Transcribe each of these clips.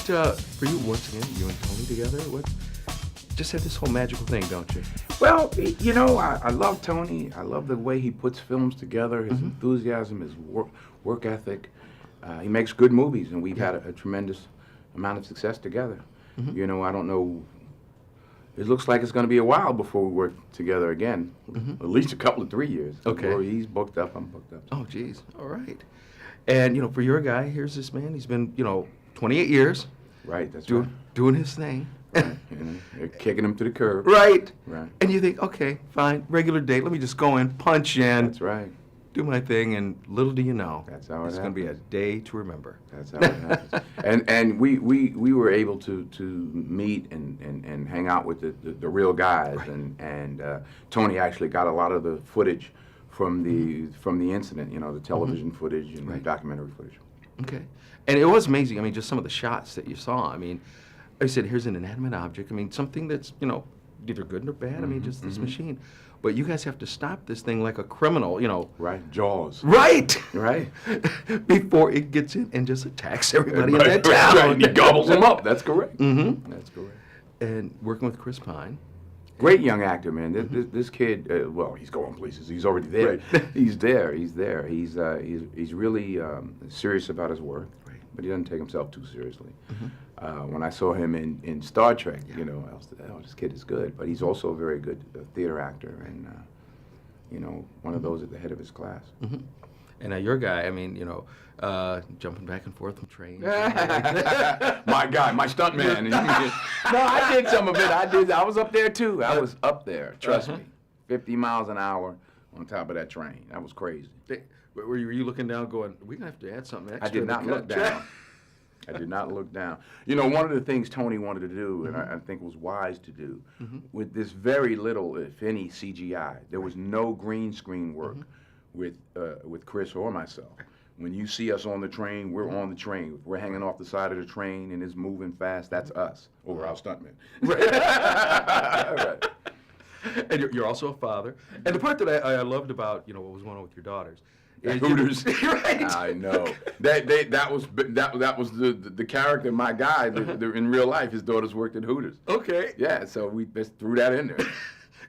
for you, once again, you and Tony together, what, just have this whole magical thing, don't you? Well, you know, I love Tony. I love the way he puts films together, his Mm-hmm. enthusiasm, his work ethic. He makes good movies, and we've had a tremendous amount of success together. Mm-hmm. You know, I don't know. It looks like it's going to be a while before we work together again. At least a couple of 3 years. Okay. Where he's booked up, I'm booked up. Oh, geez. All right. And, you know, for your guy, here's this man. He's been, 28 years. Right, that's Doing his thing. right. You know, they're kicking him to the curb. Right. Right. And you think, okay, fine, regular day. Let me just go in, punch in, That's right. do my thing, and little do you know, That's how it it's going to be a happens. day to remember. That's how it happens. And we were able to meet and hang out with the real guys, Right. and Tony actually got a lot of the footage from the incident, you know, the television footage and the Right. documentary footage. Okay. And it was amazing. I mean, just some of the shots that you saw. I mean, like I said, here's an inanimate object. I mean, something that's, neither good nor bad. I mean, just this machine. But you guys have to stop this thing like a criminal, Right, Jaws. Right! Right. Before it gets in and just attacks everybody in Right, that town. right. He gobbles them up. That's correct. Mm-hmm. That's correct. And working with Chris Pine. Great young actor, man. This kid, well, he's going places. He's already there. Right. He's there. He's there. He's really serious about his work, Right. but he doesn't take himself too seriously. When I saw him in Star Trek, I was, oh, this kid is good. But he's also a very good theater actor, and one of those at the head of his class. And your guy, I mean, jumping back and forth from trains. My guy, my stunt man. No, I did some of it. I was up there too. I was up there. Trust me, 50 miles an hour on top of that train. That was crazy. Were you looking down, going, "We're gonna have to add something extra"? I did not look down. I did not look down. You know, one of the things Tony wanted to do, and I think was wise to do, with this very little, if any, CGI. There was no green screen work with Chris or myself. When you see us on the train, we're on the train. If we're hanging off the side of the train and it's moving fast, that's us over our stuntmen. Right. And you're also a father. And the part that I loved about, what was going on with your daughters. is Hooters. Right. I know. That was the character, my guy, in real life, his daughters worked at Hooters. Okay. Yeah, so we just threw that in there.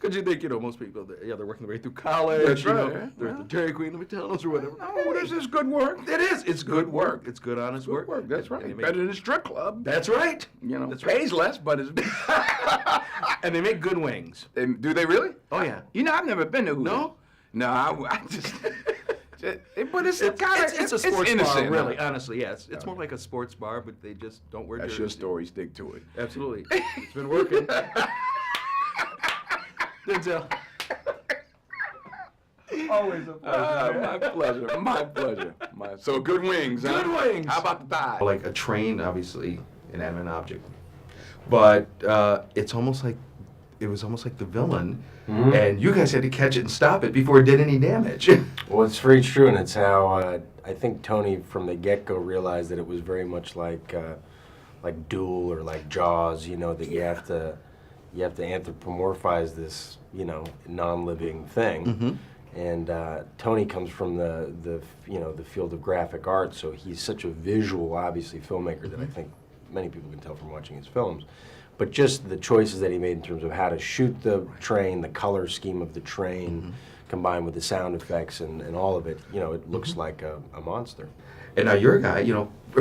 Because you think, most people, they're working their way through college. That's right, yeah. They're at the Dairy Queen, the McDonald's, or whatever. No, this is good work. It is. It's good work. work. It's good, honest Good work. That's And right. they make- Better than a strip club. That's right. That's right. pays less, but it's. And they make good wings. And do they really? Oh, yeah. You know, I've never been to Hooters. No? No, I just. But it's kind of It's a sports innocent, bar, really. huh? Honestly, yeah. It's more like a sports bar, but they just don't wear That's jerseys. your story. Stick to it. Absolutely. It's been working. Denzel. Always a pleasure. My pleasure. My pleasure. So good wings, huh? Good wings. How about the thigh? Like a train, obviously, inanimate object. But it was almost like the villain, and you guys had to catch it and stop it before it did any damage. Well, it's very true, and it's how I think Tony from the get-go realized that it was very much like Duel or like Jaws. That you have to anthropomorphize this non-living thing. And Tony comes from the field of graphic art, so he's such a visual, obviously, filmmaker that I think many people can tell from watching his films. But just the choices that he made in terms of how to shoot the train, the color scheme of the train, combined with the sound effects and all of it, it looks like a monster. And now your guy,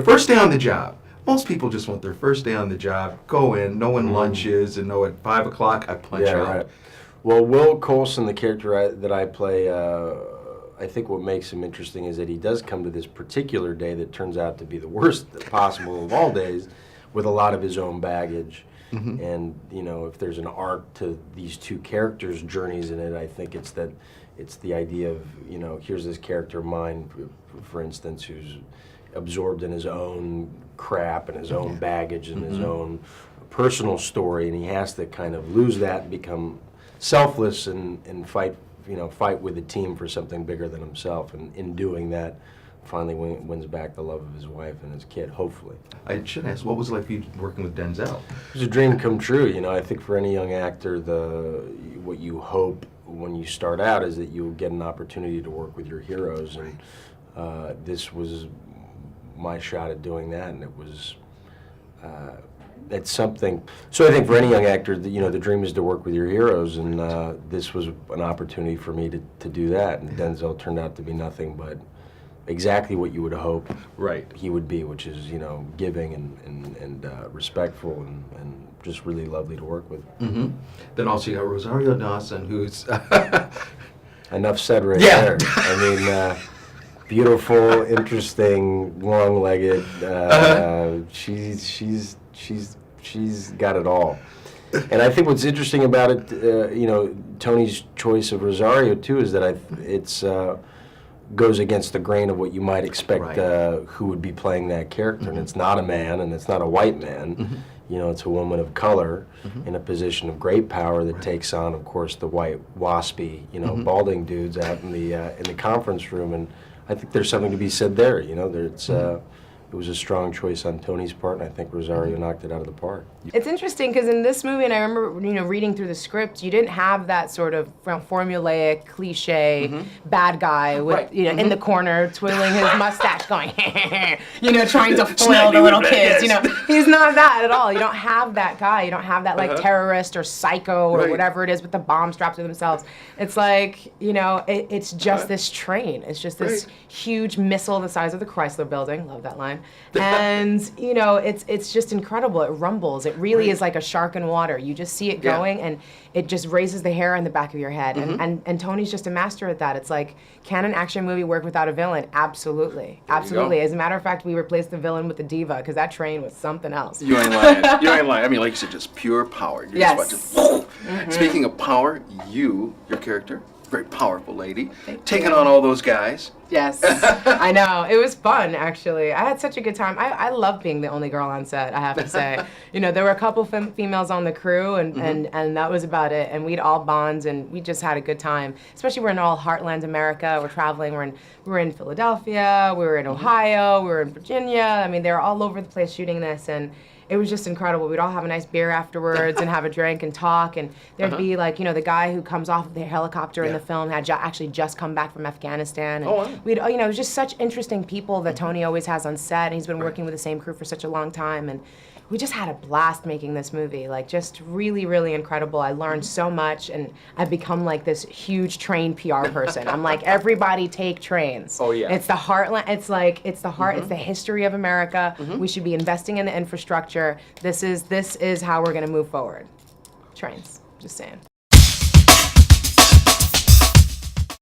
first day on the job. Most people just want their first day on the job, go in, know when lunch is, and know at 5 o'clock I punch out. Right. Well, Will Coulson, the character that I play, I think what makes him interesting is that he does come to this particular day that turns out to be the worst possible of all days, with a lot of his own baggage. And if there's an arc to these two characters' journeys in it, I think it's the idea of here's this character of mine, for instance, who's absorbed in his own crap and his own baggage and his own personal story, and he has to kind of lose that and become selfless and fight with the team for something bigger than himself, and in doing that finally wins back the love of his wife and his kid, hopefully. I should ask, what was it like for you working with Denzel? It was a dream come true. I think for any young actor, what you hope when you start out is that you'll get an opportunity to work with your heroes, and this was my shot at doing that, and it was it's something. So I think for any young actor, the dream is to work with your heroes, and this was an opportunity for me to do that. And Denzel turned out to be nothing but exactly what you would hope he would be, which is giving and respectful and just really lovely to work with. Mm-hmm. Then also you got Rosario Dawson, who's enough said right there. I mean, beautiful, interesting, long-legged. She's got it all. And I think what's interesting about it, Tony's choice of Rosario too, is that it's goes against the grain of what you might expect who would be playing that character. And it's not a man, and it's not a white man. It's a woman of color in a position of great power that takes on, of course, the white, waspy, balding dudes out in the conference room. And I think there's something to be said there. It was a strong choice on Tony's part, and I think Rosario knocked it out of the park. It's interesting because in this movie, and I remember reading through the script, you didn't have that sort of formulaic, cliche bad guy with in the corner twiddling his mustache, going trying to foil the little kids. He's not that at all. You don't have that guy. You don't have that terrorist or psycho or whatever it is with the bomb strapped to themselves. It's like it's just this train. It's just this huge missile the size of the Chrysler Building. Love that line. And it's just incredible. It rumbles. It really is like a shark in water. You just see it going, and it just raises the hair on the back of your head. And Tony's just a master at that. It's like, can an action movie work without a villain? Absolutely, absolutely. As a matter of fact, we replaced the villain with the diva because that train was something else. You ain't lying. You ain't lying. I mean, like you said, just pure power. You're just about to, Speaking of power, your character, very powerful lady, taking on all those guys. Yes, I know. It was fun, actually. I had such a good time. I love being the only girl on set, I have to say. There were a couple females on the crew, and that was about it. And we'd all bond, and we just had a good time. Especially we're in all heartland America. We're traveling. We were in Philadelphia. We were in Ohio. We were in Virginia. I mean, they were all over the place shooting this, and it was just incredible. We'd all have a nice beer afterwards and have a drink and talk, and there'd be like, the guy who comes off of the helicopter in the film had actually just come back from Afghanistan. And we'd, it was just such interesting people that Tony always has on set, and he's been working with the same crew for such a long time, and we just had a blast making this movie. Like, just really, really incredible. I learned so much, and I've become like this huge train PR person. I'm like, everybody take trains. Oh yeah. It's the heartland. It's like, it's the heart. It's the history of America. We should be investing in the infrastructure. This is how we're gonna move forward. Trains. Just saying.